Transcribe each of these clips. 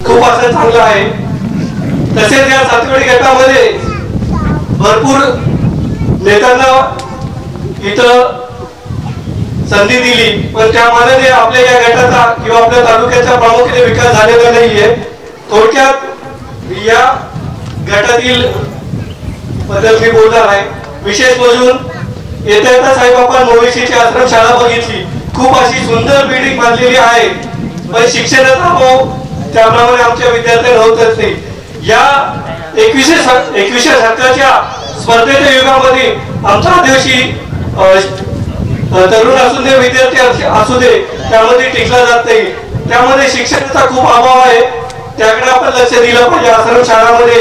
खूप असं चांगलं आहे। तसेच या सातवडी गटामध्ये भरपूर नेत्यांना इथं संधी दिली, पण त्या मानाने आपल्या या गटाचा किंवा आपल्या तालुक्याचा प्रामुख्याने विकास झालेला नाहीये। थोडक्यात या गटातील बद्दल मी बोलणार आहे। विशेष बोलून येत्या साहेब आपण मोवेशीची आश्रमशाळा बघितली, खूप अशी सुंदर बिल्डिंग बांधलेली आहे, पण शिक्षणाचा अभाव त्याप्रमाणे आमच्या विद्यार्थ्यांना होतच नाही। या 21व्या शतकाच्या स्पर्धेच्या युगामध्ये आमचा आदिवासी तरुण असू दे, विद्यार्थी असू दे, त्यामध्ये टिकला जात नाही। त्यामध्ये शिक्षणाचा खूप अभाव आहे, त्याकडे आपण लक्ष दिलं पाहिजे। आश्रमशाळामध्ये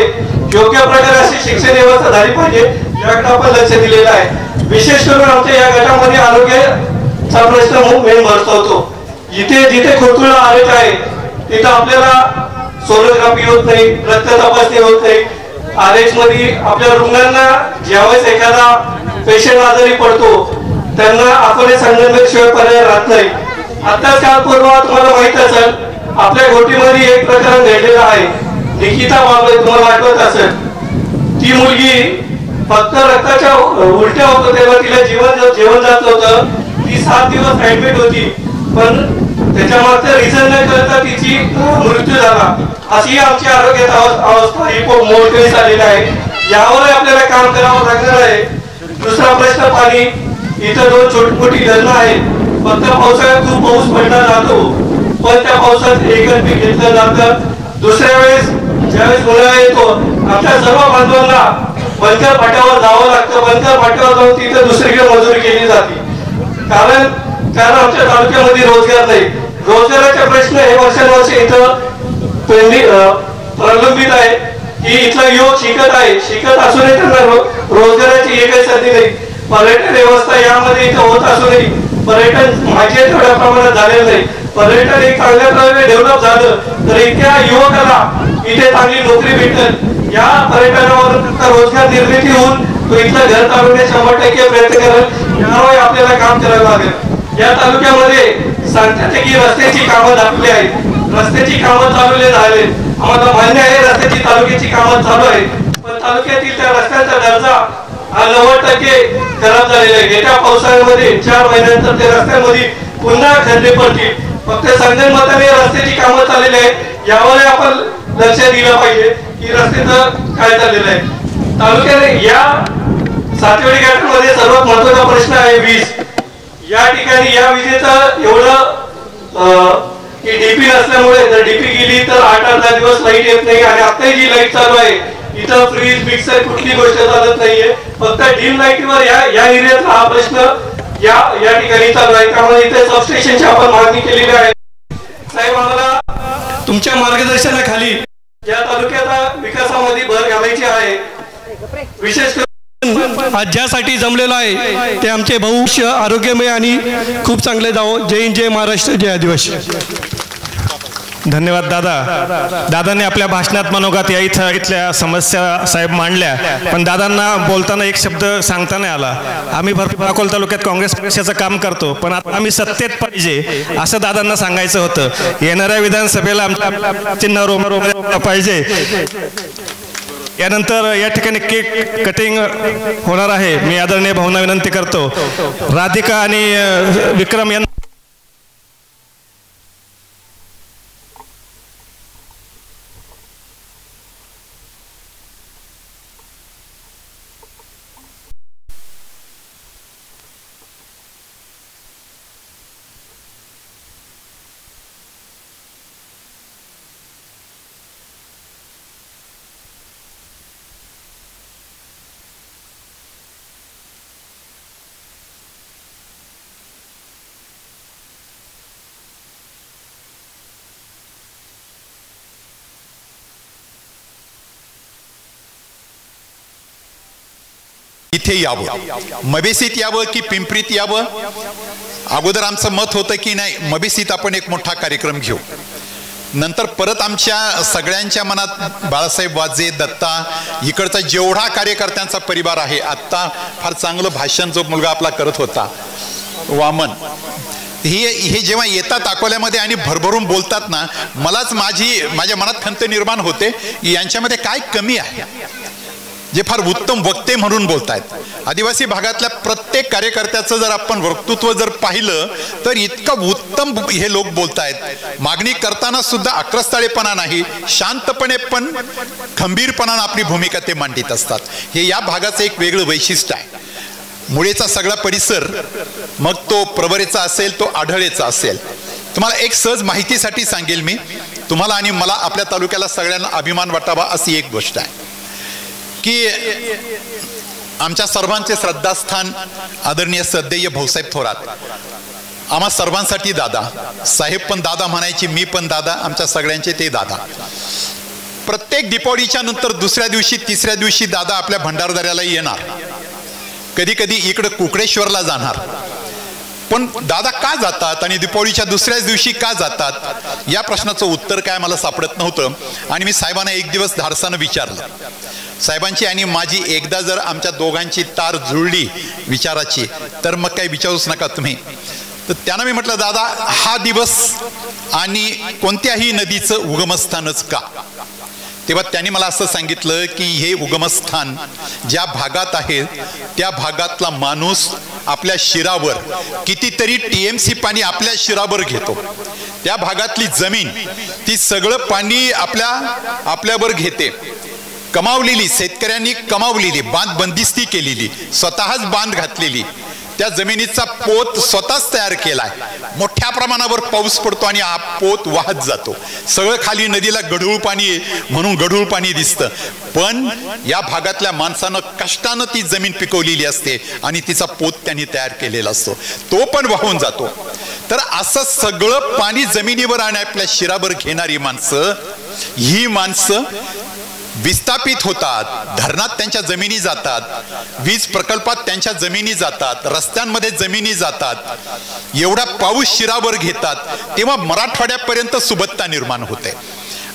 योग्य प्रकारे अशी शिक्षण व्यवस्था झाली पाहिजे, याकडे आपण लक्ष दिलेलं आहे। विशेष करून आमच्या या गटामध्ये आरोग्याचा प्रश्न मेन भरसवतो। जिथे जिथे खोटुळा आलेला आहे तिथं आपल्याला सोनोग्राफी होत नाही, रक्त तपासणी होत नाही। आरएक्स मध्ये आपल्या रुग्णांना ज्यावेळेस एखादा पेशंट आजारी पडतो त्यांना आपण संगणक शिवाय पर्याय राहत नाही। आताच कालपूर्वी तुम्हाला माहित असेल आपल्या घोटीमध्ये एक प्रकरण घडलेला आहे, निकिता बाबळे, तुम्हाला आठवत असेल। ती मुलगी फक्त रक्ताच्या उलट्या होत तेव्हा तिला जेवण जात नव्हतं, ती 7 दिवस ऍडमिट होती, पण त्याच्या मागचं रिझन न कळता तिची मृत्यू झाला। अशी आमची आरोग्याची अवस्था ही खूप मोठी झालेली आहे, यावर आपल्याला काम करावं लागणार आहे। दुसरा प्रश्न पाणी, इथं 2 छोटी मोठी धरणं आहेत, फक्त पावसाळ्यात खूप पाऊस पडला जातो, पण त्या पावसात एकच पीक घेतलं जातं। दुसऱ्या वेळेस ज्यावेळेस उन्हाळा येतो आमच्या सर्व बांधवांना बनकर फाट्यावर जावं लागतं, बनकर फाट्यावर जाऊन तिथं दुसरीकडे मजुरी केली जाते, कारण आमच्या तालुक्यामध्ये रोजगार नाही। रोजगाराचे प्रश्न हे वर्षानुवर्ष इथं प्रलंबित आहे की इथला युवक शिकत असूनही त्यांना रोजगाराची एकच संधी नाही। पर्यटन व्यवस्था यामध्ये इथं होत असूनही पर्यटन माझे थोड्या प्रमाणात झालेलं नाही। पर्यटन एक चांगल्या प्रकारे डेव्हलप झालं तर इथल्या युवकाला इथे चांगली नोकरी भेटेल। या पर्यटनावर रोजगार निर्मिती होऊन तो इथलं घर चालवण्यास 100% प्रयत्न करेल, यावर आपल्याला काम करावं लागेल। या तालुक्यामध्ये सांगतात की रस्त्याची कामं झालेली आहेत, रस्त्याची कामं चालवले झाले, आम्हाला मान्य आहे रस्त्याची तालुक्याची कामं चालू आहेत, पण तालुक्यातील त्या रस्त्यांचा दर्जा हा 90% खराब झालेला आहे। येत्या पावसाळ्यामध्ये 4 महिन्यानंतर त्या रस्त्यांमध्ये पुन्हा खड्डे पडतील। फक्त संगणमताने रस्त्याची कामं चाललेली आहेत, यावर आपण लक्ष दिलं पाहिजे की रस्त्याचं काय चाललेलं आहे। तालुक्याने या सातवडी गटामध्ये सर्वात महत्त्वाचा प्रश्न आहे वीज। या ठिकाणी या विजेचं एवढं की डीपी नसल्यामुळे जर डीपी गेली तर 8-10 दिवस लाईट येत नाही, आणि आता जी लाईट चालू आहे इथं फ्रीज मिक्सर कुठली गोष्ट चालत नाहीये, फक्त डीम लाईटवर या एरियातला हा प्रश्न या ठिकाणी चालू आहे। त्यामुळे इथे सबस्टेशनची आपण मागणी केलेली आहे। साहेब, आम्हाला तुमच्या मार्गदर्शनाखाली या तालुक्याच्या विकासामध्ये भर घालायची आहे। विशेष करून आज ज्यासाठी जमलेला आहे ते आमचे भविष्य आरोग्यमय आणि खूप चांगले जावो। जय हिंद, जय महाराष्ट्र, जय आदिवासी। धन्यवाद दादा। दादाने आपल्या भाषणात मनोगत या इथल्या समस्या साहेब मांडल्या, पण दादांना बोलताना एक शब्द सांगता नाही आला। आम्ही भरपूर अकोला तालुक्यात काँग्रेस पक्षाचं काम करतो, पण आता आम्ही सत्तेत पाहिजे असं दादांना सांगायचं होतं। येणाऱ्या विधानसभेला आमच्या चिन्ह रोम पाहिजे। यानंतर या ठिकाणी केक कटिंग होणार आहे। मी आदरणीय भाऊंना विनंती करतो, राधिका आणि विक्रम यांना इथे यावं, मबेसीत यावं की पिंपरीत यावं. अगोदर आमचं मत होतं की नाही मबेसीत आपण एक मोठा कार्यक्रम घेऊ. नंतर परत आमच्या सगळ्यांच्या मनात बाळासाहेब वाजे, दत्ता, इकडचा जेवढा कार्यकर्त्यांचा परिवार आहे, आत्ता फार चांगलं भाषण जो मुलगा आपला करत होता वामन, हे जेव्हा येतात अकोल्यामध्ये आणि भरभरून बोलतात ना, मलाच माझ्या मनात खंत निर्माण होते यांच्यामध्ये काय कमी आहे जे फार उत्तम वक्ते म्हणून बोलतायत. आदिवासी भागातल्या प्रत्येक कार्यकर्त्याचं जर आपण वक्तृत्व जर पाहिलं तर इतकं उत्तम हे लोक बोलतायत. मागणी करताना सुद्धा आक्रस्ताळेपणा नाही, शांतपणे पण खंबीरपणानं आपली भूमिका ते मांडीत असतात. हे या भागाचं एक वेगळं वैशिष्ट्य आहे. मुळेचा सगळा परिसर, मग तो प्रवरेचा असेल, तो आढळेचा असेल. तुम्हाला एक सहज माहितीसाठी सांगेल मी, तुम्हाला आणि मला, आपल्या तालुक्याला सगळ्यांना अभिमान वाटावा अशी एक गोष्ट आहे की आमच्या सर्वांचे श्रद्धास्थान आदरणीय सदैय भाऊसाहेब थोरात, आम्हा सर्वांसाठी दादा. साहेब पण दादा म्हणायची, मी पण दादा, आमच्या सगळ्यांचे ते दादा. प्रत्येक दीपावलीच्या नंतर दुसऱ्या दिवशी, तिसऱ्या दिवशी दादा आपल्या भंडारदऱ्याला येणार, कधी कधी इकडं कुकडेश्वरला जाणार. पण दादा का जातात आणि दीपावलीच्या दुसऱ्याच दिवशी का जातात या प्रश्नाचं उत्तर काय मला सापडत नव्हतं. आणि मी साहेबांना एक दिवस धाडसानं विचारलं. साहेबांची आणि माझी एकदा जर आमच्या दोघांची तार जुळली विचाराची तर मग काही विचारूच नका तुम्ही. तर त्यांना मी म्हटलं, दादा हा दिवस आणि कोणत्याही नदीचं उगमस्थानच का? तेव्हा त्यांनी मला असं सांगितलं की हे उगमस्थान ज्या भागात आहे त्या भागातला माणूस आपल्या शिरावर कितीतरी TMC पाणी आपल्या शिरावर घेतो. त्या भागातली जमीन ती सगळं पाणी आपल्यावर घेते. कमावलेली, शेतकऱ्यांनी कमावलेली, बांध बंदिस्ती केलेली, स्वतःच बांध घातलेली त्या जमिनीचा पोत स्वतःच तयार केलाय. मोठ्या प्रमाणावर पाऊस पडतो आणि हा पोत वाहत जातो. सगळं खाली नदीला गढूळ पाणी आहे म्हणून गढूळ पाणी दिसतं, पण या भागातल्या माणसानं कष्टानं ती जमीन पिकवलेली असते आणि तिचा पोत त्यांनी तयार केलेला असतो, तो पण वाहून जातो. तर असं सगळं पाणी जमिनीवर आणि आपल्या शिरावर घेणारी माणसं, ही माणसं विस्थापित होतात, धरणात त्यांच्या जमिनी जातात, वीज प्रकल्पात त्यांच्या जमिनी जातात, रस्त्यांमध्ये जमिनी जातात, एवढा पाऊस शिरावर घेतात, तेव्हा मराठवाड्यापर्यंत सुबत्ता निर्माण होते.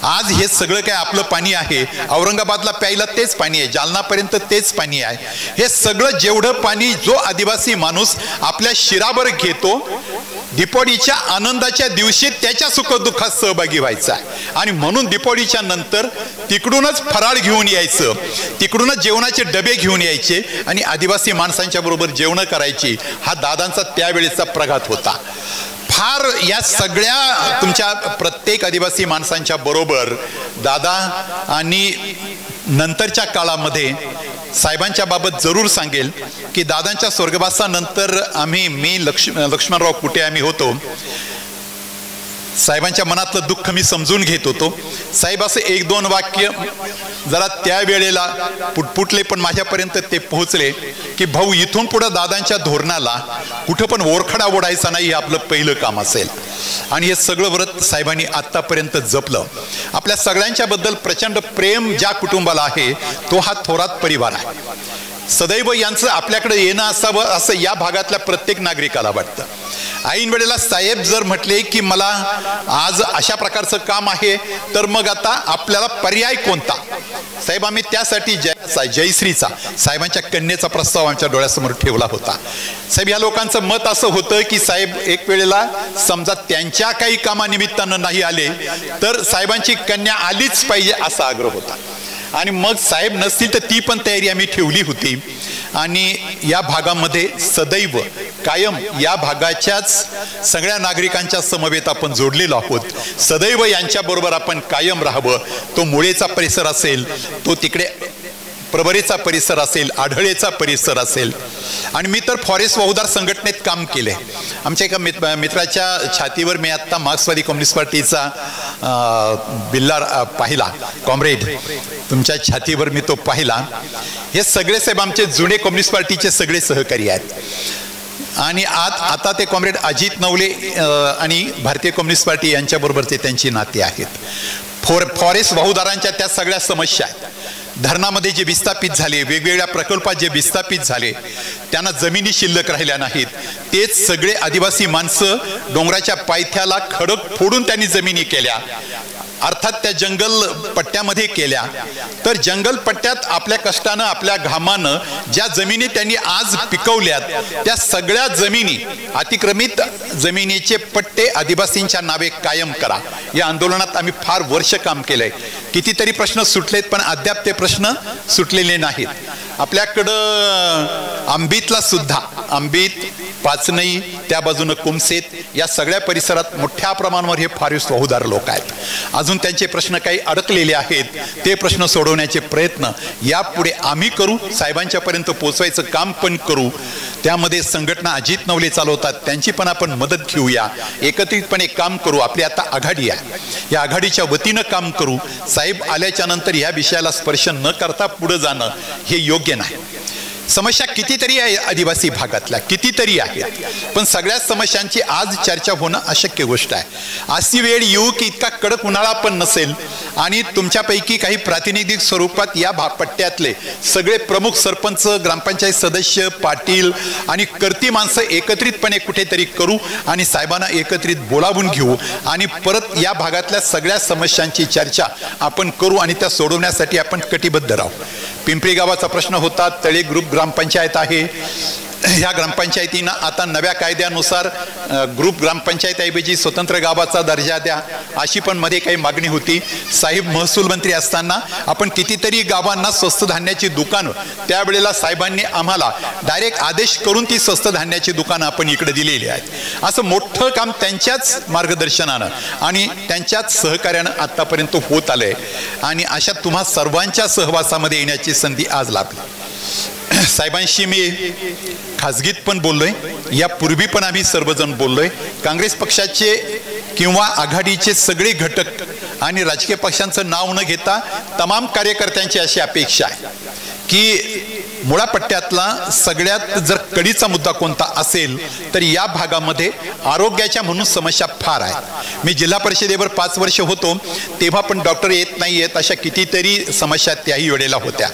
आज हे सगळं काय आपलं पाणी आहे, औरंगाबादला प्यायला तेच पाणी आहे, जालनापर्यंत तेच पाणी आहे. हे सगळं जेवढं पाणी जो आदिवासी माणूस आपल्या शिरावर घेतो, दीपावलीच्या आनंदाच्या दिवशी त्याच्या सुखदुःखात सहभागी व्हायचा आहे. आणि म्हणून दीपावलीच्या नंतर तिकडूनच फराळ घेऊन यायचं, तिकडूनच जेवणाचे डबे घेऊन यायचे आणि आदिवासी माणसांच्या बरोबर जेवणं करायची. हा दादांचा त्यावेळेचा प्रघात होता. फार या सगळ्या तुमच्या प्रत्येक आदिवासी माणसांच्या बरोबर दादा आणि नंतरच्या काळामध्ये साहेबांच्या बाबत जरूर सांगेल की दादांच्या स्वर्गवासानंतर मी लक्ष्मणराव कुटे आम्ही होतो. साहेबांच्या मनातलं दुःख मी समजून घेत होतो. साहेब असं एक दोन वाक्य जरा त्यावेळेला पुटपुटले, पण माझ्यापर्यंत ते पोहोचले की भाऊ इथून पुढे दादांच्या धोरणाला कुठं पण ओरखडा ओढायचा नाही, हे आपलं पहिलं काम असेल. आणि हे सगळं व्रत साहेबांनी आत्तापर्यंत जपलं. आपल्या सगळ्यांच्या बद्दल प्रचंड प्रेम ज्या कुटुंबाला आहे तो हा थोरात परिवार आहे. सदैव यांचं आपल्याकडे येणं असावं असं या भागातल्या प्रत्येक नागरिकाला वाटतं. ऐन वेळेला साहेब जर म्हटले की मला आज अशा प्रकारचं काम आहे तर मग आता आपल्याला पर्याय कोणता? साहेब आम्ही त्यासाठी जयश्रीचा, साहेबांच्या कन्येचा प्रस्ताव आमच्या डोळ्यासमोर ठेवला होता. साहेब या लोकांचं मत असं होतं की साहेब एक वेळेला समजा त्यांच्या काही कामानिमित्तानं नाही आले तर साहेबांची कन्या आलीच पाहिजे असा आग्रह होता. आणि मग साहेब नसतील तर ती पण तयारी आम्ही ठेवली होती. आणि या भागामध्ये सदैव कायम या भागाच्याच सगळ्या नागरिकांच्या समवेत आपण जोडलेलो आहोत. सदैव यांच्याबरोबर आपण कायम राहावं. तो मुळेचा परिसर असेल, तो तिकडे प्रवरेचा परिसर असेल, आढळेचा परिसर असेल. आणि मी तर फॉरेस्ट वहुदार संघटनेत काम केले. आमच्या एका मित्राच्या छातीवर मी आत्ता मार्क्सवादी कम्युनिस्ट पार्टीचा बिल्ला पाहिला, कॉम्रेड तुमच्या छातीवर मी तो पाहिला. हे सगळे साहेब आमचे जुने कम्युनिस्ट पार्टीचे सगळे सहकारी आहेत. आणि आता ते कॉम्रेड अजित नवले आणि भारतीय कम्युनिस्ट पार्टी यांच्याबरोबरचे त्यांची नाती आहेत. फॉरेस्ट वहुदारांच्या त्या सगळ्या समस्या आहेत. धरणामध्ये जे विस्थापित झाले, वेगवेगळ्या प्रकल्पात जे विस्थापित झाले, त्यांना जमिनी शिल्लक राहिल्या नाहीत, तेच सगळे आदिवासी माणसं डोंगराच्या पायथ्याला खडक फोडून त्यांनी जमिनी केल्या, अर्थात त्या जंगल पट्ट्यामध्ये केल्या. तर जंगल पट्ट्यात आपल्या कष्टानं, आपल्या घामानं ज्या जमिनी त्यांनी आज पिकवल्यात, त्या सगळ्या जमिनी, अतिक्रमित जमिनीचे पट्टे आदिवासींच्या नावे कायम करा. या आंदोलनात आम्ही फार वर्ष काम केलंय. कितीतरी प्रश्न सुटलेत, पण अद्याप ते प्रश्न सुटलेले नाहीत. आपल्याकडं आंबीतला सुद्धा, आंबीत, पाचनई, त्या बाजूनं कुमसेत, या सगळ्या परिसरात मोठ्या प्रमाणावर हे फार स्वाहुदार लोक आहेत. अजून त्यांचे प्रश्न काही अडकलेले आहेत. ते प्रश्न सोडवण्याचे प्रयत्न यापुढे आम्ही करू, साहेबांच्या पर्यंत पोहोचवायचं काम पण करू. त्यामध्ये संघटना अजित नवले चालवतात, त्यांची पण आपण मदत घेऊया, एकत्रितपणे काम करू. आपली आता आघाडी आहे, या आघाडीच्या वतीनं काम करू. साहेब आल्याच्या नंतर या विषयाला स्पर्श न करता पुढे जाणं हे योग्य नाही. समस्या कितीतरी आहे आदिवासी भागातल्या, कितीतरी आहेत, पण सगळ्या समस्यांची आज चर्चा होणं अशक्य गोष्ट आहे. अशी वेळ येऊ की इतका कडक उन्हाळा पण नसेल आणि तुमच्यापैकी काही प्रातिनिधिक स्वरूपात या पट्ट्यातले सगळे प्रमुख सरपंच, ग्रामपंचायत सदस्य, पाटील आणि कर्ती माणसं एकत्रितपणे कुठेतरी करू आणि साहेबांना एकत्रित बोलावून घेऊ आणि परत या भागातल्या सगळ्या समस्यांची चर्चा आपण करू आणि त्या सोडवण्यासाठी आपण कटिबद्ध राहू. पिंपरी गावाचा प्रश्न होता, तळे ग्रुप ग्रामपंचायत आहे. ह्या ग्रामपंचायतींना आता नव्या कायद्यानुसार ग्रुप ग्रामपंचायतीऐवजी स्वतंत्र गावाचा दर्जा द्या, अशी पण मध्ये काही मागणी होती. साहेब महसूल मंत्री असताना आपण कितीतरी गावांना स्वस्त धान्याची दुकानं, त्यावेळेला साहेबांनी आम्हाला डायरेक्ट आदेश करून ती स्वस्त धान्याची दुकानं आपण इकडे दिलेली आहेत. असं मोठं काम त्यांच्याच मार्गदर्शनानं आणि त्यांच्याच सहकार्यानं आतापर्यंत होत आलंय आणि अशा तुम्हा सर्वांच्या सहवासामध्ये येण्याची संधी आज लाभली. साहेबांशी मी खाजगीत पण बोललोय, यापूर्वी पण आम्ही सर्वजण बोललोय. काँग्रेस पक्षाचे किंवा आघाडीचे सगळे घटक आणि राजकीय पक्षांचं नाव न घेता तमाम कार्यकर्त्यांची अशी अपेक्षा आहे की मुळापट्ट्यातला सगळ्यात जर कडीचा मुद्दा कोणता असेल तर या भागामध्ये आरोग्याच्या म्हणून समस्या फार आहेत. मी जिल्हा परिषदेवर 5 वर्ष होतो, तेव्हा पण डॉक्टर येत नाही येत अशा कितीतरी समस्या त्याही वेळेला होत्या.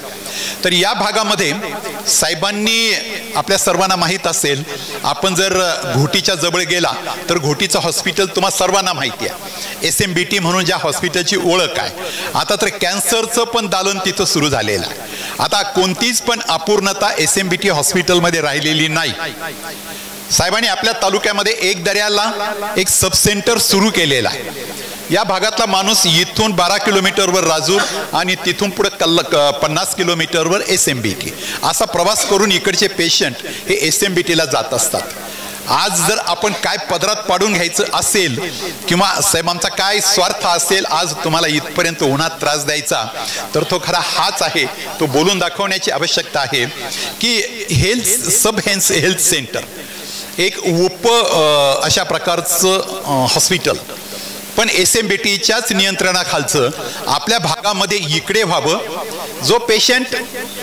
तर या भागामध्ये साहेबांनी, आपल्या सर्वांना माहीत असेल, आपण जर घोटीच्या जवळ गेला तर घोटीचं हॉस्पिटल तुम्हा सर्वांना माहिती आहे, SMBT म्हणून ज्या हॉस्पिटलची ओळख आहे. आता तर कॅन्सरचं पण दालन तिथं सुरू झालेलं आहे. आता कोणतीच पण अपूर्णता SMBT हॉस्पिटलमध्ये राहिलेली नाही. साहेबांनी आपल्या तालुक्यामध्ये एक दर्याला एक सब सेंटर सुरू केलेला आहे. या भागातला माणूस इथून 12 किलोमीटरवर राजूर आणि तिथून पुढे 50 किलोमीटरवर SMBT असा प्रवास करून इकडचे पेशंट हे SMBTला जात असतात. आज जर आपण काय पदरात पाडून घ्यायचं असेल किंवा साहेब आमचा काय स्वार्थ असेल आज तुम्हाला इथपर्यंत उन्हात त्रास द्यायचा, तर तो खरा हाच आहे. तो बोलून दाखवण्याची आवश्यकता आहे की सब हेल्थ सेंटर एक अशा प्रकारचं हॉस्पिटल पण SMBTच्याच नियंत्रणाखालचं आपल्या भागामध्ये इकडे व्हावं. जो पेशंट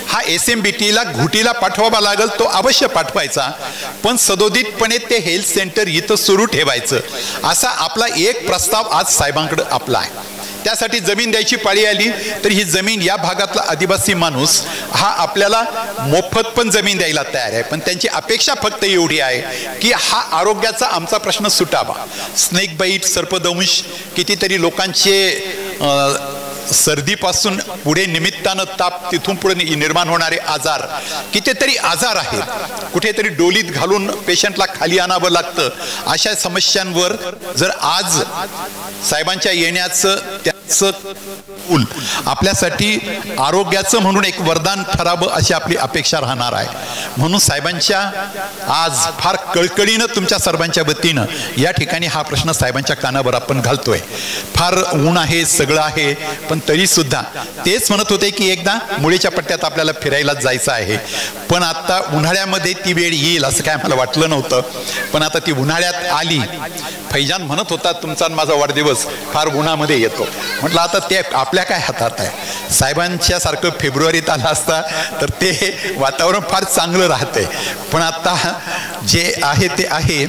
हा SMBTला घोटीला पाठवावा लागेल तो अवश्य पाठवायचा, पण सदोदितपणे ते हेल्थ सेंटर इथं सुरू ठेवायचं, असा आपला एक प्रस्ताव आज साहेबांकडे आपला आहे. त्यासाठी जमीन द्यायची पाळी आली तर ही जमीन या भागातला आदिवासी माणूस हा आपल्याला मोफत पण जमीन द्यायला तयार आहे. पण त्यांची अपेक्षा फक्त एवढी आहे की हा आरोग्याचा आमचा प्रश्न सुटावा. स्नेक बाईट, सर्पदंश, कितीतरी लोकांचे सर्दीपासून पुढे निमित्तानं ताप, तिथून पुढे निर्माण होणारे आजार, कितीतरी आजार आहेत. कुठेतरी डोलीत घालून पेशंटला खाली आणावं लागतं. अशा समस्यांवर जर आज साहेबांच्या येण्याचं त्याचं पूल आपल्यासाठी आरोग्याचं म्हणून एक वरदान ठरावं अशी आपली अपेक्षा राहणार आहे. म्हणून साहेबांच्या आज फार कळकळीनं तुमच्या सर्वांच्या वतीनं या ठिकाणी हा प्रश्न साहेबांच्या कानावर आपण घालतोय. फार ऊन आहे, सगळं आहे, पण तरी सुद्धा तेच म्हणत होते की एकदा मुळीच्या पट्ट्यात आपल्याला फिरायला जायचं आहे. पण आता उन्हाळ्यामध्ये ती वेळ येईल असं काय मला वाटलं नव्हतं, पण आता ती उन्हाळ्यात आली. फैजान म्हणत होता तुमचा माझा वाढदिवस फार उन्हामध्ये येतो. म्हटलं आता ते आपल्या काय हातात आहे. साहेबांच्या सारखं फेब्रुवारीत आला असता तर ते वातावरण फार चांगलं राहते. पण आता जे आहे ते आहे.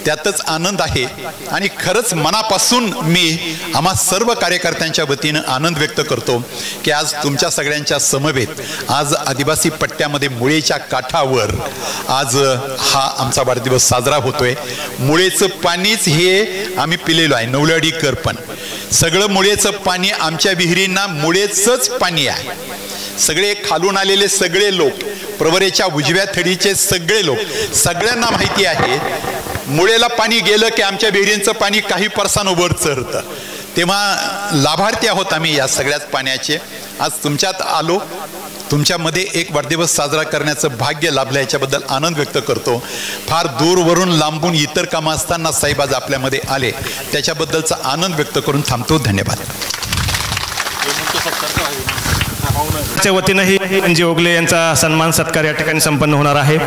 त्यातच आनंद आहे आणि खरंच मनापासून मी आम्हा सर्व कार्यकर्त्यांच्या वतीनं आनंद व्यक्त करतो की आज तुमच्या सगळ्यांच्या समवेत आज आदिवासी पट्ट्यामध्ये मुळेच्या काठावर आज हा आमचा वाढदिवस साजरा होतोय. मुळेचं पाणीच हे आम्ही पिलेलो आहे. नवलडीकर पण सगळं मुळेचं पाणी आमच्या विहिरींना मुळेचंच पाणी आहे. सगळे खालून आलेले सगळे लोक, प्रवरेच्या उजव्या थडीचे सगळे लोक, सगळ्यांना माहिती आहे मुळेला पाणी गेलं की आमच्या विहिरींचं पाणी काही परसांवर चढतं. तेव्हा लाभार्थी आहोत आम्ही या सगळ्याच पाण्याचे. आज तुमच्यात आलो, तुमच्यामध्ये एक वाढदिवस साजरा करण्याचं भाग्य लाभलं, याच्याबद्दल आनंद व्यक्त करतो. फार दूरवरून लांबून इतर कामं असताना साहेब आज आपल्यामध्ये आले, त्याच्याबद्दलचा आनंद व्यक्त करून थांबतो. धन्यवाद. च्या वतीनंही रणजी ओगले यांचा सन्मान सत्कार या ठिकाणी संपन्न होणार आहे.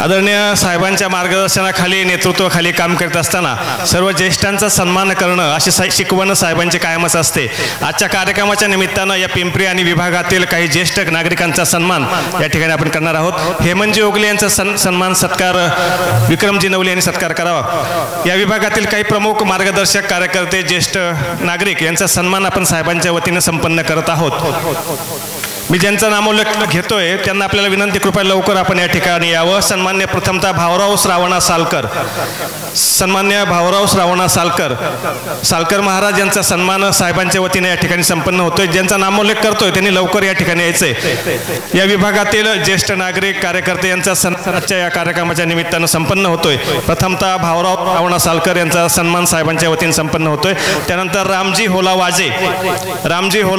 आदरणीय साहेबांच्या मार्गदर्शनाखाली नेतृत्वाखाली काम करत असताना सर्व ज्येष्ठांचा सन्मान करणं अशी शिकवण साहेबांची कायमच असते. आजच्या कार्यक्रमाच्या निमित्तानं या पिंपरी आणि विभागातील काही ज्येष्ठ नागरिकांचा सन्मान या ठिकाणी आपण करणार आहोत. हेमंतजी ओगले यांचा सन्मान सत्कार विक्रमजी नवले यांनी सत्कार करावा. या विभागातील काही प्रमुख मार्गदर्शक कार्यकर्ते ज्येष्ठ नागरिक यांचा सन्मान आपण साहेबांच्या वतीनं संपन्न करत आहोत. मी ज्यांचा नामोल्लेख घेतोय त्यांना आपल्याला विनंती, कृपया लवकर आपण या ठिकाणी यावं. सन्मान्य प्रथमतः भाऊराव श्रावणा सालकर, सन्मान्य भाऊराव श्रावणा सालकर महाराज यांचा सन्मान साहेबांच्या वतीने या ठिकाणी संपन्न होतोय. ज्यांचा नामोल्लेख करतोय त्यांनी लवकर या ठिकाणी यायचंय. या विभागातील ज्येष्ठ नागरिक कार्यकर्ते यांचा सन्मानाच्या या कार्यक्रमाच्या निमित्तानं संपन्न होतोय. प्रथमतः भाऊराव श्रावणा सालकर यांचा सन्मान साहेबांच्या वतीने संपन्न होतोय. त्यानंतर रामजी होला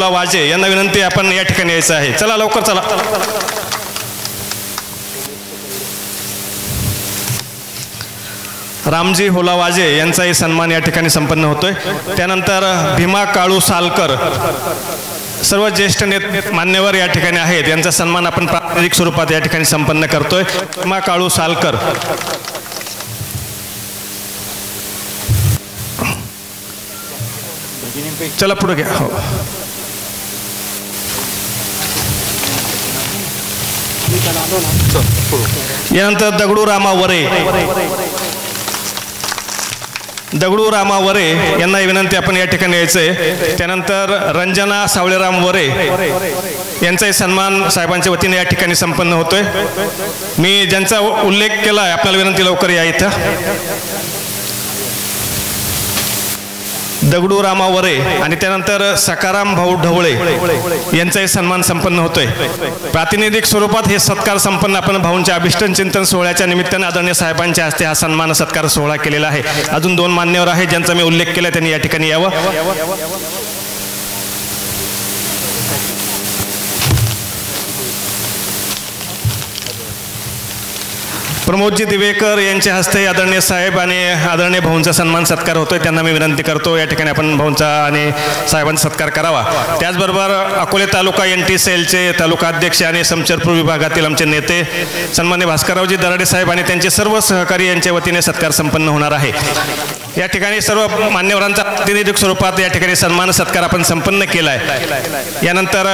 वाजे यांना विनंती, आपण या ठिकाणी यायचं आहे. चला लवकर चला. रामजी होला वाजे यांचाही सन्मान या ठिकाणी संपन्न होतोय. त्यानंतर भीमा काळू सालकर, सर्व ज्येष्ठ मान्यवर या ठिकाणी आहेत, यांचा सन्मान आपण प्रातिनिधिक स्वरूपात या ठिकाणी संपन्न करतोय. भीमा काळू सालकर, चला पुढे घ्या. हो, यानंतर दगडू रामा वरे यांना विनंती, आपण या ठिकाणी यायचंय. त्यानंतर रंजना सावळेराम वरे यांचाही सन्मान साहेबांच्या वतीने या ठिकाणी संपन्न होतोय. मी ज्यांचा उल्लेख केला आहे आपल्याला विनंती, लवकर या इथं. दगडू रामा वरे आणि त्यानंतर सकाराम भाऊ ढवळे यांचाही सन्मान संपन्न होतोय. प्रातिनिधिक स्वरूपात हे सत्कार संपन्न आपण भाऊंच्या अभिष्ट चिंतन सोहळ्याच्या निमित्ताने आदरणीय साहेबांच्या हस्ते हा सन्मान सत्कार सोहळा केलेला आहे. अजून 2 मान्यवर आहेत ज्यांचा मी उल्लेख केला, त्यांनी या ठिकाणी यावं. प्रमोदजी दिवेकर यांच्या हस्ते आदरणीय साहेब आणि आदरणीय भाऊंचा सन्मान सत्कार होतोय. त्यांना मी विनंती करतो या ठिकाणी आपण भाऊंचा आणि साहेबांचा सत्कार करावा. त्याचबरोबर अकोले तालुका NT सेलचे तालुका अध्यक्ष आणि समचरपूर विभागातील आमचे नेते सन्मान्य भास्कररावजी दराडे साहेब आणि त्यांचे सर्व सहकारी यांच्या वतीने सत्कार संपन्न होणार आहे. या ठिकाणी सर्व मान्यवरांचा प्रातिनिधिक स्वरूपात या ठिकाणी सन्मान सत्कार आपण संपन्न केला आहे. यानंतर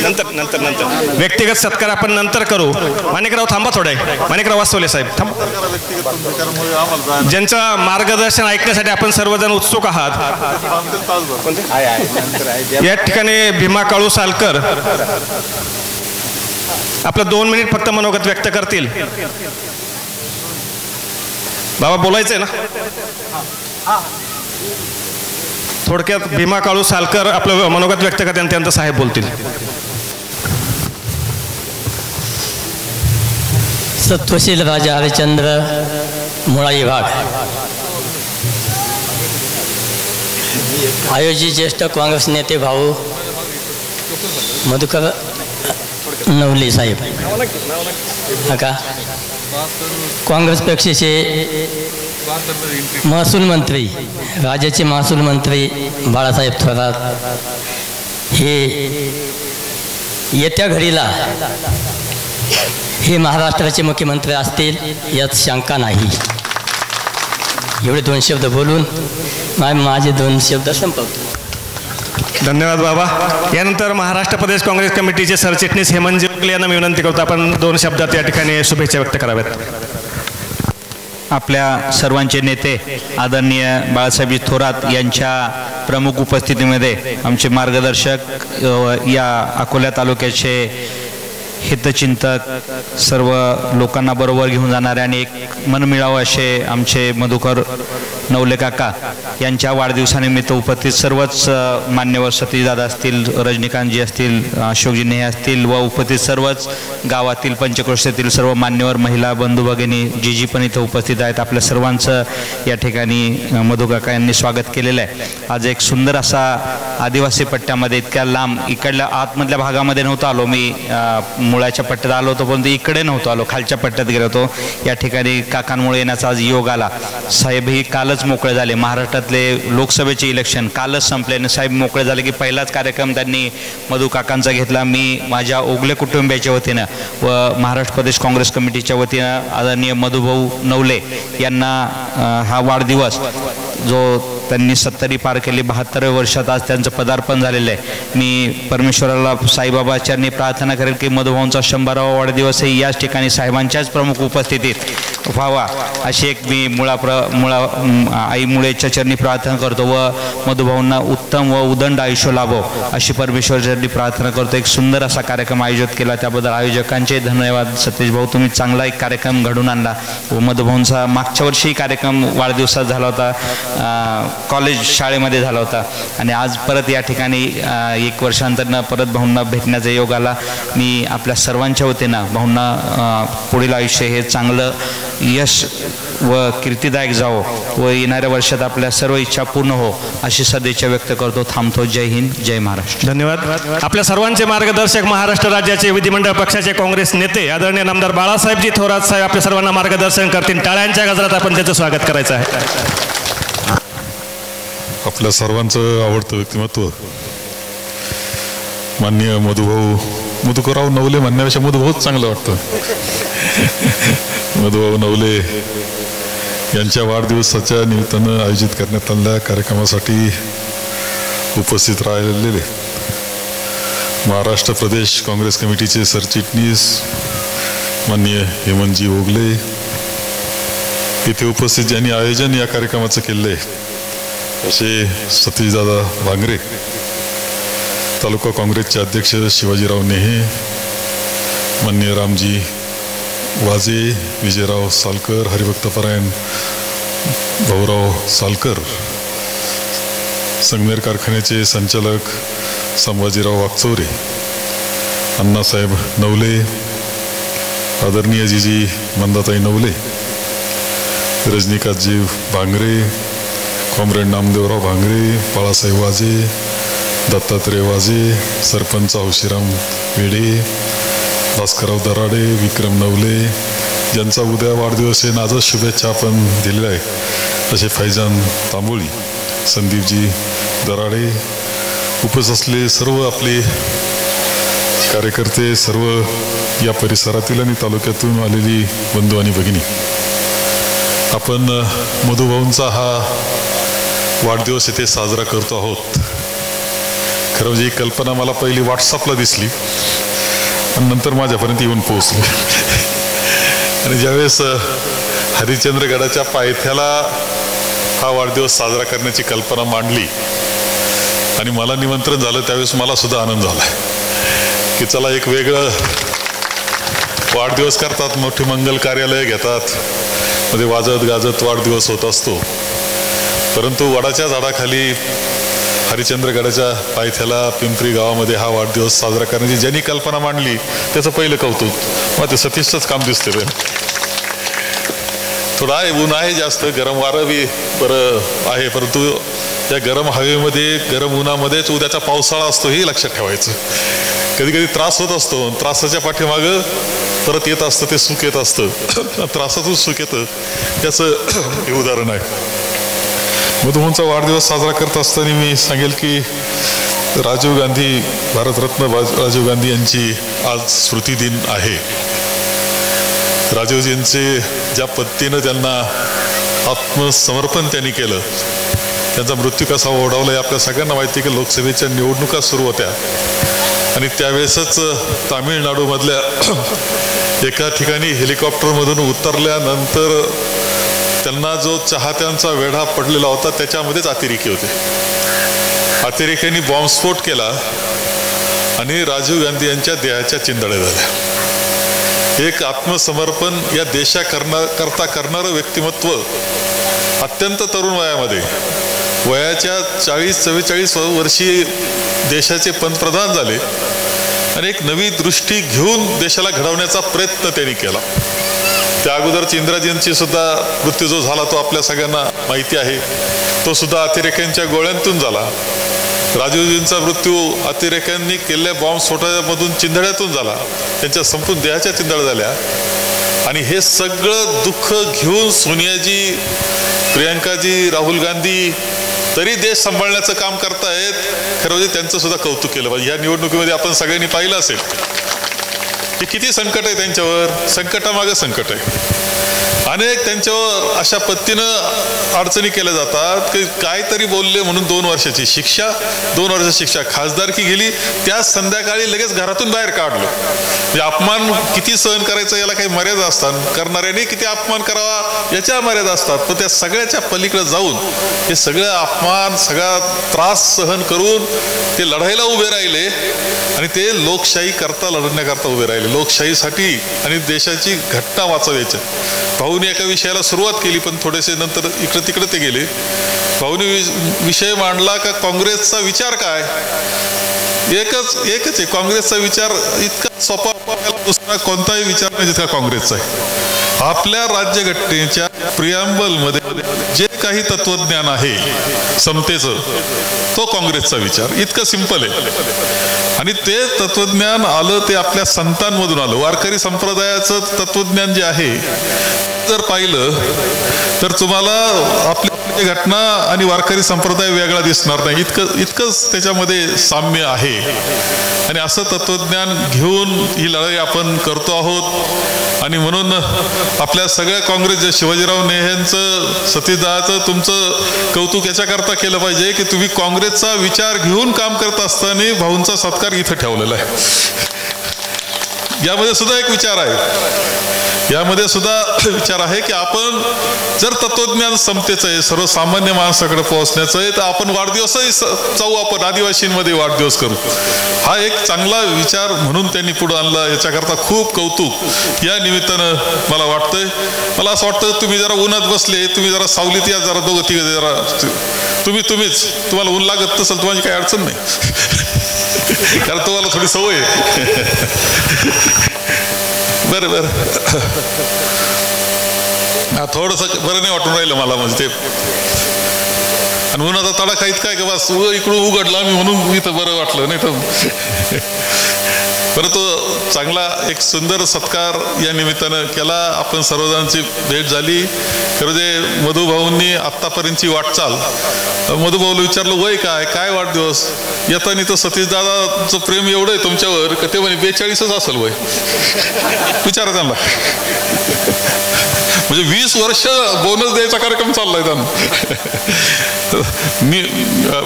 नंतर व्यक्तिगत सत्कार आपण नंतर करू. माणिकराव थांबा थोडे, माणिकराव वास्तवले साहेब थांबा. ज्यांचं मार्गदर्शन ऐकण्यासाठी आपण सर्वजण उत्सुक आहात. या ठिकाणी भीमा काळू सालकर आपलं 2 मिनिट फक्त मनोगत व्यक्त करतील. बाबा बोलायचंय ना थोडक्यात. भीमा काळू सालकर आपलं मनोगत व्यक्त करते आणि त्यानंतर साहेब बोलतील. सत्वशील राजा हरिश्चंद्र मुळा विभाग आयोजित ज्येष्ठ काँग्रेस नेते भाऊ मधुकर नवले साहेब, का काँग्रेस पक्षाचे महसूल मंत्री, राज्याचे महसूल मंत्री बाळासाहेब थोरात हे येत्या घडीला हे महाराष्ट्राचे मुख्यमंत्री असतील यात शंका नाही. एवढे 2 शब्द बोलून माझे 2 शब्द संपवतो. धन्यवाद बाबा. यानंतर महाराष्ट्र प्रदेश काँग्रेस कमिटीचे सरचिटणीस हेमंतजी ओगले यांना मी विनंती करतो आपण 2 शब्दात या ठिकाणी शुभेच्छा व्यक्त कराव्यात. आपल्या सर्वांचे नेते आदरणीय बाळासाहेबजी थोरात यांच्या प्रमुख उपस्थितीमध्ये आमचे मार्गदर्शक या अकोला तालुक्याचे हितचिंतक सर्व लोकांना बरोबर घेऊन जाणारे आणि एक मनमिळावं असे आमचे मधुकर नवले काका यांच्या वाढदिवसानिमित्त उपस्थित सर्वच मान्यवर सतीशदादा असतील, रजनीकांतजी असतील, अशोकजी नेहे असतील व उपस्थित सर्वच गावातील पंचक्रोशीतील सर्व मान्यवर महिला बंधू भगिनी जी पण इथं उपस्थित आहेत. आपल्या सर्वांचं या ठिकाणी मधु काका यांनी स्वागत केलेलं आहे. आज एक सुंदर असा आदिवासी पट्ट्यामध्ये इतक्या लांब इकडल्या आतमधल्या भागामध्ये नव्हतो आलो मी, मुळाच्या पट्ट्यात आलो होतो परंतु इकडे नव्हतो आलो, खालच्या पट्ट्यात गेलो होतो. या ठिकाणी काकांमुळे येण्याचा आज योग आला. साहेबही कालच मोकळे झाले, महाराष्ट्रातले लोकसभेचे इलेक्शन कालच संपल्याने साहेब मोकळे झाले की पहिलाच कार्यक्रम त्यांनी मधु काकांचा घेतला. मी माझ्या ओगले कुटुंबियाच्या वतीनं व महाराष्ट्र प्रदेश काँग्रेस कमिटीच्या वतीनं आदरणीय मधुभाऊ नवले यांना हा वाढदिवस जो त्यांनी 70 पार केली, 72व्या वर्षात आज त्यांचं पदार्पण झालेलं आहे. मी परमेश्वराला साईबाबा चरणी प्रार्थना करेल की मधुभाऊंचा 100वा वाढदिवसही याच ठिकाणी साहेबांच्याच प्रमुख उपस्थितीत व्हावा अशी एक मी आई मुळेच्या चरणी प्रार्थना करतो व मधुभाऊंना उत्तम व उदंड आयुष्य लाभो अशी परमेश्वर चरणी प्रार्थना करतो. एक सुंदर असा कार्यक्रम आयोजित केला, त्याबद्दल आयोजकांचे धन्यवाद. सतीश भाऊ तुम्ही चांगला एक कार्यक्रम घडून आणला व मधुभाऊंचा मागच्या वर्षी कार्यक्रम वाढदिवसात झाला होता, कॉलेज शाळेमध्ये झाला होता आणि आज परत या ठिकाणी 1 वर्षांतरनं परत भाऊंना भेटण्याचा योग आला. मी आपल्या सर्वांच्या वतीनं भाऊंना पुढील आयुष्य हे चांगलं यश व कीर्तिदायक जावो व येणाऱ्या वर्षात आपल्या सर्व इच्छा पूर्ण हो अशी सदिच्छा व्यक्त करतो. थांबतो. जय हिंद, जय महाराष्ट्र. धन्यवाद. आपल्या सर्वांचे मार्गदर्शक महाराष्ट्र राज्याचे विधिमंडळ पक्षाचे काँग्रेस नेते आदरणीय नामदार बाळासाहेबजी थोरात साहेब आपल्या सर्वांना मार्गदर्शन करतील. टाळ्यांच्या गजरात आपण त्याचं स्वागत करायचं आहे. आपल्या सर्वांचं आवडतं व्यक्तिमत्व माननीय मधुकरराव नवले म्हणण्यापेक्षा मधुभाऊच चांगलं वाटतं. मधुभाऊ नवले यांच्या वाढदिवसाच्या निमित्तानं आयोजित करण्यात आलेल्या कार्यक्रमासाठी उपस्थित राहिलेले महाराष्ट्र प्रदेश काँग्रेस कमिटीचे सरचिटणीस माननीय हेमंतजी ओगले, इथे उपस्थित ज्यांनी आयोजन या कार्यक्रमाचं केलं आहे असे सतीशदादा भांगरे, तालुका काँग्रेसचे अध्यक्ष शिवाजीराव नेहे, माननीय रामजी वाजे, विजयराव सालकर, हरिभक्तपरायण भाऊराव सालकर, संगमेर कारखान्याचे संचालक संभाजीराव वागचौरे, अण्णासाहेब नवले, आदरणीय जीजी मंदाताई नवले, रजनीकांतजी भांगरे, कॉम्रेड नामदेवराव भांगरे, बाळासाहेब वाजे, दत्तात्रय वाजे, सरपंच औशीराम वेडे, भास्करराव दराडे, विक्रम नवले, ज्यांचा उद्या वाढदिवस आहे नाजच शुभेच्छा आपण दिलेल्या आहे असे फैजान तांबोळी, संदीपजी दराडे, उपस्थित असलेले सर्व आपले कार्यकर्ते, सर्व या परिसरातील आणि तालुक्यातून आलेली बंधू आणि भगिनी, आपण मधुभाऊंचा हा वाढदिवस इथे साजरा करतो आहोत. खरं म्हणजे ही कल्पना मला पहिली व्हॉट्सअपला दिसली आणि नंतर माझ्यापर्यंत येऊन पोहोचली. आणि ज्यावेळेस हरिश्चंद्रगडाच्या पायथ्याला हा वाढदिवस साजरा करण्याची कल्पना मांडली आणि मला निमंत्रण झालं त्यावेळेस मला सुद्धा आनंद झाला की चला एक वेगळं वाढदिवस करतात, मोठी मंगल कार्यालय घेतात, मध्ये वाजत गाजत वाढदिवस होत असतो. परंतु वडाच्या झाडाखाली हरिश्चंद्रगडाच्या पायथ्याला पिंपरी गावामध्ये हा वाढदिवस साजरा करण्याची ज्यांनी कल्पना मांडली त्याचं पहिलं कौतुक. मग ते सतीशचंच काम दिसते. थोडं आहे, ऊन आहे जास्त, गरम वारं बी बरं आहे, परंतु या गरम हवेमध्ये गरम उन्हामध्येच उद्याचा पावसाळा असतो हे लक्षात ठेवायचं. कधी कधी त्रास होत असतो, त्रासाच्या पाठीमागं परत येत असतं ते सुख येत असतं, त्रासातून सुख येतं, त्याचं हे उदाहरण आहे. मधुभाऊंचा वाढदिवस साजरा करत असताना मी सांगेल की राजीव गांधी, भारतरत्न राजीव गांधी यांची आज स्मृतिदिन आहे. राजीवजींचे ज्या पद्धतीनं त्यांना आत्मसमर्पण त्यांनी केलं. त्यांचा मृत्यू कसा ओढवला हे आपल्या सगळ्यांना माहिती की लोकसभेच्या निवडणुका सुरू होत्या आणि त्यावेळेसच तामिळनाडूमधल्या एका ठिकाणी हेलिकॉप्टरमधून उतरल्यानंतर त्यांना जो चाहत्यांचा वेढा पडलेला होता त्याच्यामध्येच अतिरेकी होते. अतिरेक्यांनी बॉम्बस्फोट केला आणि राजीव गांधी यांच्या देहाच्या चिंधड्या झाल्या. एक आत्मसमर्पण या देशाकरता करणारं व्यक्तिमत्व अत्यंत तरुण वयामध्ये, वयाच्या 40-44 वर्षी देशाचे पंतप्रधान झाले आणि एक नवी दृष्टी घेऊन देशाला घडवण्याचा प्रयत्न त्यांनी केला. त्या अगोदरच इंदिराजींची सुद्धा मृत्यू जो झाला तो आपल्या सगळ्यांना माहिती आहे, तो सुद्धा अतिरेक्यांच्या गोळ्यांतून झाला. राजीवजींचा मृत्यू अतिरेक्यांनी केलेल्या बॉम्बस्फोटामधून चिंधड्यातून झाला, त्यांच्या संपूर्ण देहाच्या चिंधड्या झाल्या. आणि हे सगळं दुःख घेऊन सोनियाजी, प्रियंकाजी, राहुल गांधी तरी देश सांभाळण्याचं काम करतायत. खरं म्हणजे त्यांचं सुद्धा कौतुक केलं पाहिजे. या निवडणुकीमध्ये आपण सगळ्यांनी पाहिलं असेल की किती संकट आहे त्यांच्यावर, संकटामागं संकट आहे. अनेक त्यांच्यावर अशा पद्धतीनं अडचणी केल्या जातात की काहीतरी बोलले म्हणून 2 वर्षाची शिक्षा, 2 वर्षाची शिक्षा, खासदारकी गेली, त्याच संध्याकाळी लगेच घरातून बाहेर काढलं. म्हणजे अपमान किती सहन करायचं याला काही मर्यादा असतात, करणाऱ्याने किती अपमान करावा याच्या मर्यादा असतात. पण त्या सगळ्याच्या पलीकडे जाऊन हे सगळं अपमान, सगळा त्रास सहन करून ते लढाईला उभे राहिले आणि ते लोकशाही करता लढण्याकरता उभे राहिले, लोकशाहीसाठी आणि देशाची घटना वाचवायची. भाऊनी एका विषयाला सुरुवात केली पण थोडेसे नंतर इकडे तिकडे ते गेले. भाऊनी विषय मांडला का काँग्रेसचा विचार काय, एकच आहे. काँग्रेसचा विचार इतका सोपा, दुसरा कोणताही विचार नाही जितका काँग्रेसचा आहे. आपल्या राज्यघटनेच्या प्रियांबलमध्ये जे काही तत्वज्ञान आहे समतेचं, तो काँग्रेसचा विचार, इतकं सिंपल आहे. आणि ते तत्वज्ञान आलं ते आपल्या संतांमधून आलं. वारकरी संप्रदायाचं तत्वज्ञान जे आहे जर पाहिलं तर तुम्हाला आपली घटना आणि वारकरी संप्रदाय वेगळा दिसणार नाही, इतकंच त्याच्यामध्ये साम्य आहे. आणि असं तत्वज्ञान घेऊन ही लढाई आपण करतो आहोत. आणि म्हणून आपल्या सगळ्या काँग्रेस, शिवाजीराव नेहेंचं, सतीशदाचं तुमचं कौतुक याच्याकरता केलं पाहिजे की तुम्ही काँग्रेसचा विचार घेऊन काम करत असताना भाऊंचा सत्कार इथं ठेवलेला आहे. यामध्ये सुद्धा एक विचार आहे, यामध्ये सुद्धा विचार आहे की आपण जर तत्वज्ञान समतेचं आहे, सर्वसामान्य माणसाकडे पोहोचण्याचं आहे, तर आपण वाढदिवसही जाऊ, आपण आदिवासींमध्ये वाढदिवस करू. हा एक चांगला विचार म्हणून त्यांनी पुढे आणला. याच्याकरता खूप कौतुक या निमित्तानं मला वाटतंय. मला असं वाटतं तुम्ही जरा उन्हात बसले, तुम्ही जरा सावलीत या, जरा दोघं तिघं जरा तुम्हीच तुम्हाला ऊन लागत नसेल तुम्हाला काही अडचण नाही, कारण तुम्हाला थोडी सवय आहे. बरं थोडंसं बरं नाही वाटून राहिलं मला, म्हणजे ते आणि उन्हाचा तडाखा इतका आहे का बस इकडून उघडला मी म्हणून इथं बरं वाटलं, नाही तर बरं तो चांगला एक सुंदर सत्कार या निमित्तानं केला. आपण सर्वजणांची भेट झाली. खरं जे मधुभाऊंनी आत्तापर्यंतची वाटचाल, मधुभाऊला विचारलं वय काय वाढदिवस, येताना तर सतीशदादाचं प्रेम एवढं आहे तुमच्यावर का ते म्हणे 42च असेल वय. विचारा त्यांना, म्हणजे 20 वर्ष बोनस द्यायचा कार्यक्रम चाललाय त्यांना.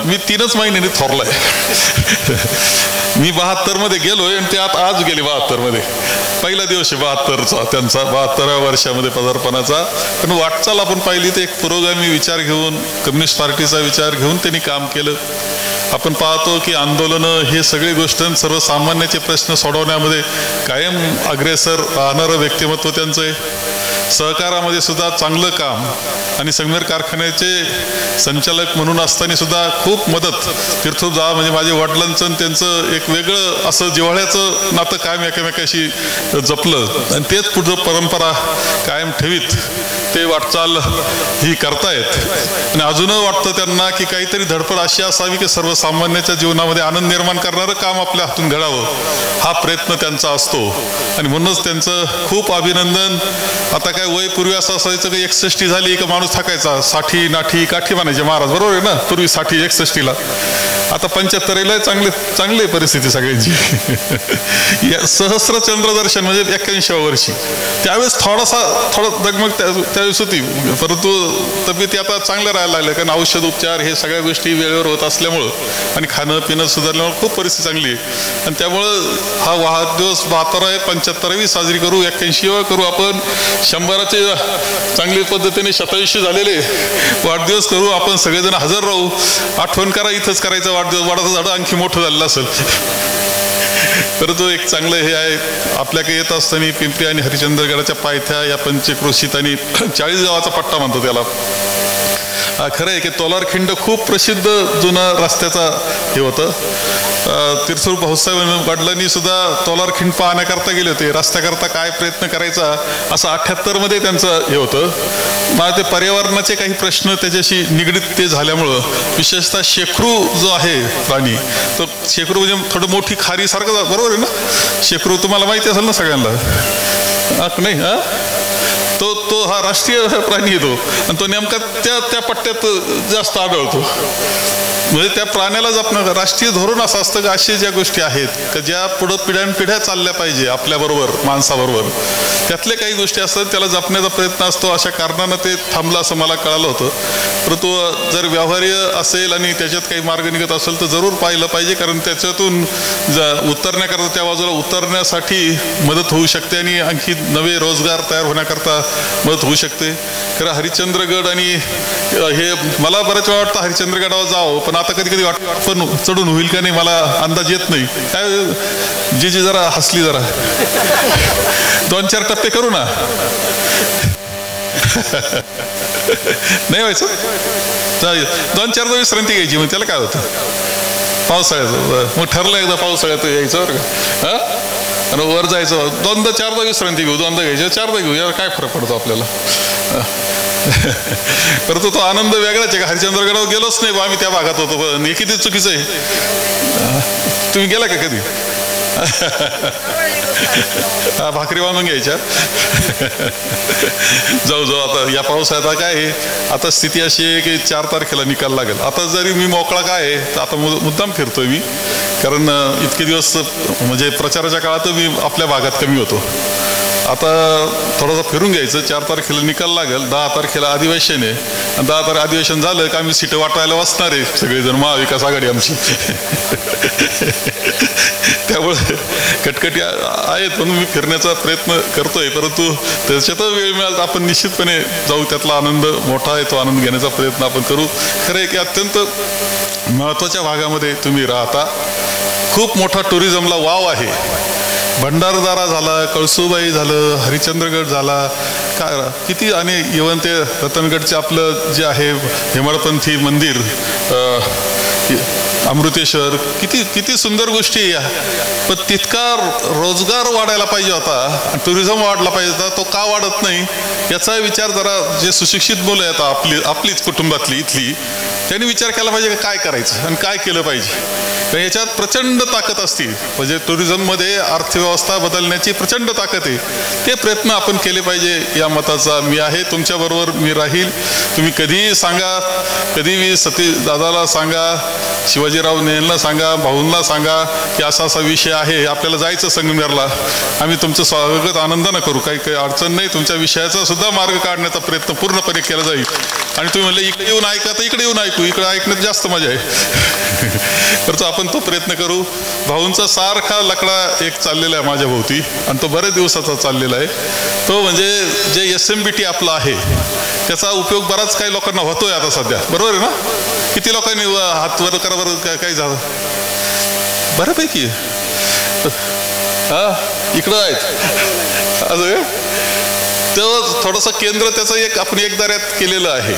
मी 3च महिन्याने थोरलाय. मी 72 मध्ये गेलोय आणि ते आज गेले 72 मध्ये. पहिला दिवस आहे 72चा त्यांचा, 72व्या वर्षामध्ये पदार्पणाचा. पण वाटचाल आपण पाहिली तर एक पुरोगामी विचार घेऊन, कम्युनिस्ट पार्टीचा विचार घेऊन त्यांनी काम केलं. आपण पाहतो की आंदोलनं हे सगळी गोष्ट सर्वसामान्याचे प्रश्न सोडवण्यामध्ये कायम अग्रेसर राहणारं व्यक्तिमत्व त्यांचं आहे. सहकारामध्ये सुद्धा चांगलं काम आणि संगमेर कारखान्याचे संचालक म्हणून असताना सुद्धा खूप मदत. तीर्थोदा म्हणजे माझे वडिलांचं त्यांचं एक वेगळं असं जिव्हाळ्याचं नातं कायम एकमेकाशी जपलं आणि तेच पुढं परंपरा कायम ठेवीत ते वाटचाल ही करतायत. आणि अजूनही वाटतं त्यांना की काहीतरी धडपड अशी असावी की सर्वसामान्याच्या जीवनामध्ये आनंद निर्माण करणारं काम आपल्या हातून घडावं, हा प्रयत्न त्यांचा असतो. आणि म्हणूनच त्यांचं खूप अभिनंदन. आता काय वय पूर्वी असं असायचं की 61 झाली का माणूस थकायचा, 60 नाठी काठी म्हणायचे महाराज, बरोबर आहे ना, पूर्वी 60 61ला. आता 75ला चांगली परिस्थिती सगळ्यांची. सहस्र चंद्रदर्शन म्हणजे 81व्या वर्षी, त्यावेळेस थोडं दगमग त्यावेळेस होती, परंतु तब्येती आता चांगल्या राहायला लागल्या, कारण औषध उपचार हे सगळ्या गोष्टी वेळेवर होत असल्यामुळं आणि खाणं पिणं सुधारल्यामुळे खूप परिस्थिती चांगली आहे. आणि त्यामुळं हा वाढदिवस 72 आहे, 75वी साजरी करू, 81वा करू आपण, 100चे चांगली पद्धतीने 87 झालेले वाढदिवस करू, आपण सगळेजण हजर राहू. आठवण करा, इथंच करायचं वाढदिवस, वडाचं झाड आणखी मोठं झालेलं असेल. परंतु एक चांगलं हे आहे, आपल्याकडे येत असताना पिंपरी आणि हरिश्चंद्रगडाच्या पायथ्या या पंचक्रोशीत आणि 40 गावाचा पट्टा म्हणतो त्याला. खरं आहे की तोलारखिंड खूप प्रसिद्ध जुना रस्त्याचा हे होतं. तीर्थरूप भाऊसाहेब वडिलांनी सुद्धा तोलारखिंड पाहण्याकरता गेले होते, रस्त्याकरता काय प्रयत्न करायचा असं 78मध्ये त्यांचं हे होतं. मला ते पर्यावरणाचे काही प्रश्न त्याच्याशी निगडीत ते झाल्यामुळं, विशेषतः शेकरू जो आहे प्राणी, तो शेकरू म्हणजे थोडं मोठी खारी सारखं, बरोबर आहे ना? शेकरू तुम्हाला माहिती असेल ना सगळ्यांना, नाही? तो हा राष्ट्रीय प्राणी येतो आणि तो नेमका त्या पट्ट्यात जास्त आढळतो. म्हणजे त्या प्राण्याला जपणं राष्ट्रीय धोरण असं असतं की अशा ज्या गोष्टी आहेत की ज्या पुढं पिढ्यानपिढ्या चालल्या पाहिजे आपल्याबरोबर, माणसाबरोबर, त्यातल्या काही गोष्टी असतात, त्याला जपण्याचा प्रयत्न असतो. अशा कारणानं ते थांबलं असं मला कळालं होतं. परंतु जर व्यवहार्य असेल आणि त्याच्यात काही मार्ग निघत असेल तर जरूर पाहिलं पाहिजे, कारण त्याच्यातून उतरण्याकरता, त्या बाजूला उतरण्यासाठी मदत होऊ शकते आणि आणखी नवे रोजगार तयार होण्याकरता मदत होऊ शकते. खरं हरिश्चंद्रगड आणि हे मला बऱ्याच वेळा वाटतं हरिश्चंद्रगडावर जावं, पण आता कधी कधी पण चढून होईल का नाही मला अंदाज येत नाही. काय जी जरा हसली, जरा 2-4 टप्पे करू ना. नाही व्हायचं, 2-4 विश्रांती घ्यायची, मग त्याला काय होतं, पावसाळ्याचं मग ठरलं एकदा पावसाळ्यात यायचं बरं का, आणि वर जायचं, 2-4 विश्रांती घेऊ, 2 घ्यायचं, 4 घेऊ, याला काय फरक पडतो आपल्याला. परंतु तो आनंद वेगळाच आहे. का हरिश्चंद्रगडावर गेलोच नाही बा आम्ही, त्या भागात होतो, पण हे किती चुकीचं आहे. तुम्ही गेला का कधी? भाकरी बांधून घ्यायच्या. जाऊ आता या पावसाळ्यात काय आहे, आता स्थिती अशी आहे की 4 तारखेला निकाल लागेल. आता जरी मी मोकळा काय आहे तर आता मुद्दाम फिरतोय मी, कारण इतके दिवस म्हणजे प्रचाराच्या काळात मी आपल्या भागात कमी होतो. आता थोडंसं फिरून घ्यायचं. 4 तारखेला निकाल लागेल, 10 तारखेला अधिवेशन आहे, आणि 10 तारीख अधिवेशन झालं का आम्ही सीटं वाटायला बसणार आहे सगळेजण, महाविकास आघाडी आमची. त्यामुळे कटकटी आहेत म्हणून मी फिरण्याचा प्रयत्न करतोय, परंतु त्याच्यात वेळ मिळाला तर आपण निश्चितपणे जाऊ. त्यातला आनंद मोठा आहे, तो आनंद घेण्याचा प्रयत्न आपण करू. खरं आहे की अत्यंत महत्त्वाच्या भागामध्ये तुम्ही राहता, खूप मोठा टुरिझमला वाव आहे. भंडारदारा झाला, कळसुबाई झालं, हरिश्चंद्रगड झाला, काय किती, आणि इव्हन ते रतनगडचे आपलं जे आहे हेमाडपंथी मंदिर, अमृतेश्वर, किती सुंदर गोष्टी या. पण तितका रोजगार वाढायला पाहिजे होता, टुरिझम वाढला पाहिजे होता. तो का वाढत नाही याचा विचार जरा जे सुशिक्षित मुलं आहेत आपलीच कुटुंबातली इथली, त्यांनी विचार केला पाहिजे काय करायचं आणि काय केलं पाहिजे. याच्यात प्रचंड ताकद असते, म्हणजे टुरिझममध्ये अर्थव्यवस्था बदलण्याची प्रचंड ताकद आहे. ते प्रयत्न आपण केले पाहिजे या मताचा मी आहे. तुमच्याबरोबर मी राहील. तुम्ही कधीही सांगा, कधी सतीश दादाला सांगा, शिवाजीराव नेहलला सांगा, भाऊंना सांगा की असा विषय आहे, आपल्याला जायचं संगमनेरला, आम्ही तुमचं स्वागत आनंदानं करू, काही अडचण नाही. तुमच्या विषयाचा सुद्धा मार्ग काढण्याचा प्रयत्न पूर्णपणे केला जाईल. आणि तुम्ही म्हणले इकडे येऊन ऐका, तर इकडे येऊन ऐकू, इकडे ऐकण्यात जास्त मजा आहे. तर आपण तो प्रयत्न करू. भाऊंचा सारखा लकडा एक चाललेला आहे माझ्या भोवती, आणि तो बऱ्याच दिवसाचा चाललेला आहे. तो म्हणजे जे SMBT आपला आहे त्याचा उपयोग बराच काही लोकांना होतोय आता सध्या, बरोबर आहे ना? किती लोकांनी हात वर करा बरं, काय झालं बऱ्यापैकी इकडं आहेत. असं तर थोडंसं केंद्र त्याचं आपण एकदाऱ्यात केलेलं आहे,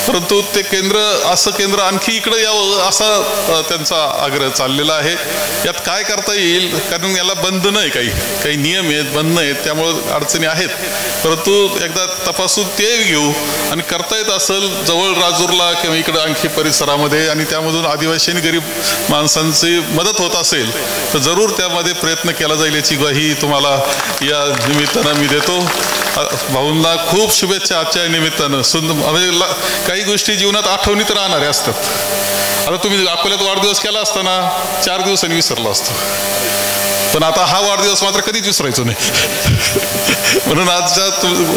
परंतु ते असं केंद्र आणखी इकडे यावं असा त्यांचा आग्रह चाललेला आहे. यात काय करता येईल, कारण याला बंधनं आहे, काही नियम आहेत, बंधनं आहेत, त्यामुळं अडचणी आहेत. परंतु एकदा तपासून ते घेऊ, आणि करता येत असेल जवळ राजूरला किंवा इकडं आणखी परिसरामध्ये, आणि त्यामधून आदिवासी आणि गरीब माणसांची मदत होत असेल तर जरूर त्यामध्ये प्रयत्न केला जाईल, याची ग्वाही तुम्हाला या निमित्तानं मी देतो. भाऊंना खूप शुभेच्छा आजच्या निमित्तानं. काही गोष्टी जीवनात आठवणीत राहणाऱ्या असतात. आता तुम्ही अकोल्यात वाढदिवस केला असताना 4 दिवसांनी विसरला असतो, पण आता हा वाढदिवस मात्र कधीच विसरायचो नाही. म्हणून आजच्या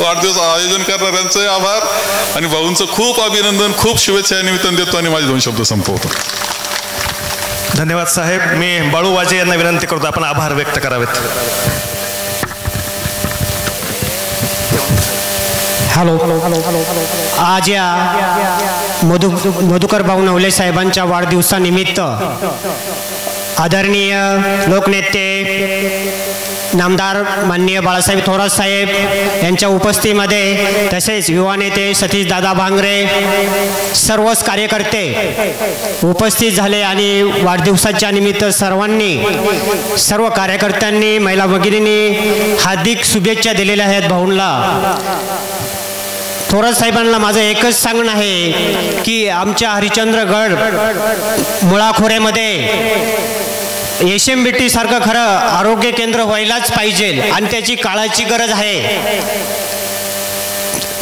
वाढदिवस आयोजन करणाऱ्यांचे आभार आणि भाऊंचं खूप अभिनंदन, खूप शुभेच्छा या निमित्तानं देतो आणि माझे 2 शब्द संपवतो. धन्यवाद साहेब. मी बाळू वाजे यांना विनंती करतो आपण आभार व्यक्त करावेत. हॅलो. आज या मधुकर भाऊ नवले साहेबांच्या वाढदिवसानिमित्त आदरणीय लोकनेते नामदार माननीय बाळासाहेब थोरात साहेब यांच्या उपस्थितीमध्ये तसेच युवा नेते सतीश दादा भांगरे सर्वच कार्यकर्ते उपस्थित झाले आणि वाढदिवसाच्या निमित्त सर्व कार्यकर्त्यांनी महिला भगिनींनी हार्दिक शुभेच्छा दिलेल्या आहेत भाऊंना. थोरात साहेबांना माझं एकच सांगणं आहे की आमच्या हरिश्चंद्रगड मुळाखोऱ्यामध्ये SMBT सारखं खरं आरोग्य केंद्र व्हायलाच पाहिजे आणि त्याची काळाची गरज आहे.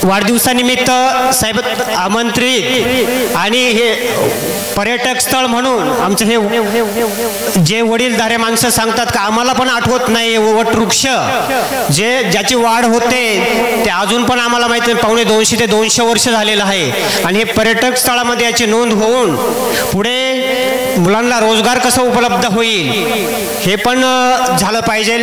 वाढदिवसानिमित्त साहेब आमंत्रित आणि हे पर्यटक स्थळ म्हणून आमचं हे जे वडीलधारे माणसं सांगतात का आम्हाला पण आठवत नाही वटवृक्ष ज्याची वाढ होते ते अजून पण आम्हाला माहिती आहे 250 ते 200 वर्ष झालेलं आहे. आणि हे पर्यटक स्थळामध्ये याची नोंद होऊन पुढे मुलांना रोजगार कसं उपलब्ध होईल हे पण झालं पाहिजे.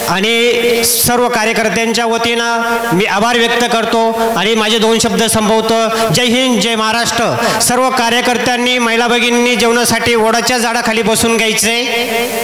आणि सर्व कार्यकर्त्यांच्या वतीनं मी आभार व्यक्त करतो आणि माझे 2 शब्द संपवतो. जय हिंद, जय महाराष्ट्र. सर्व कार्यकर्त्यांनी महिला भगिनींनी जेवणासाठी वडाच्या झाडाखाली बसून घ्यायचे.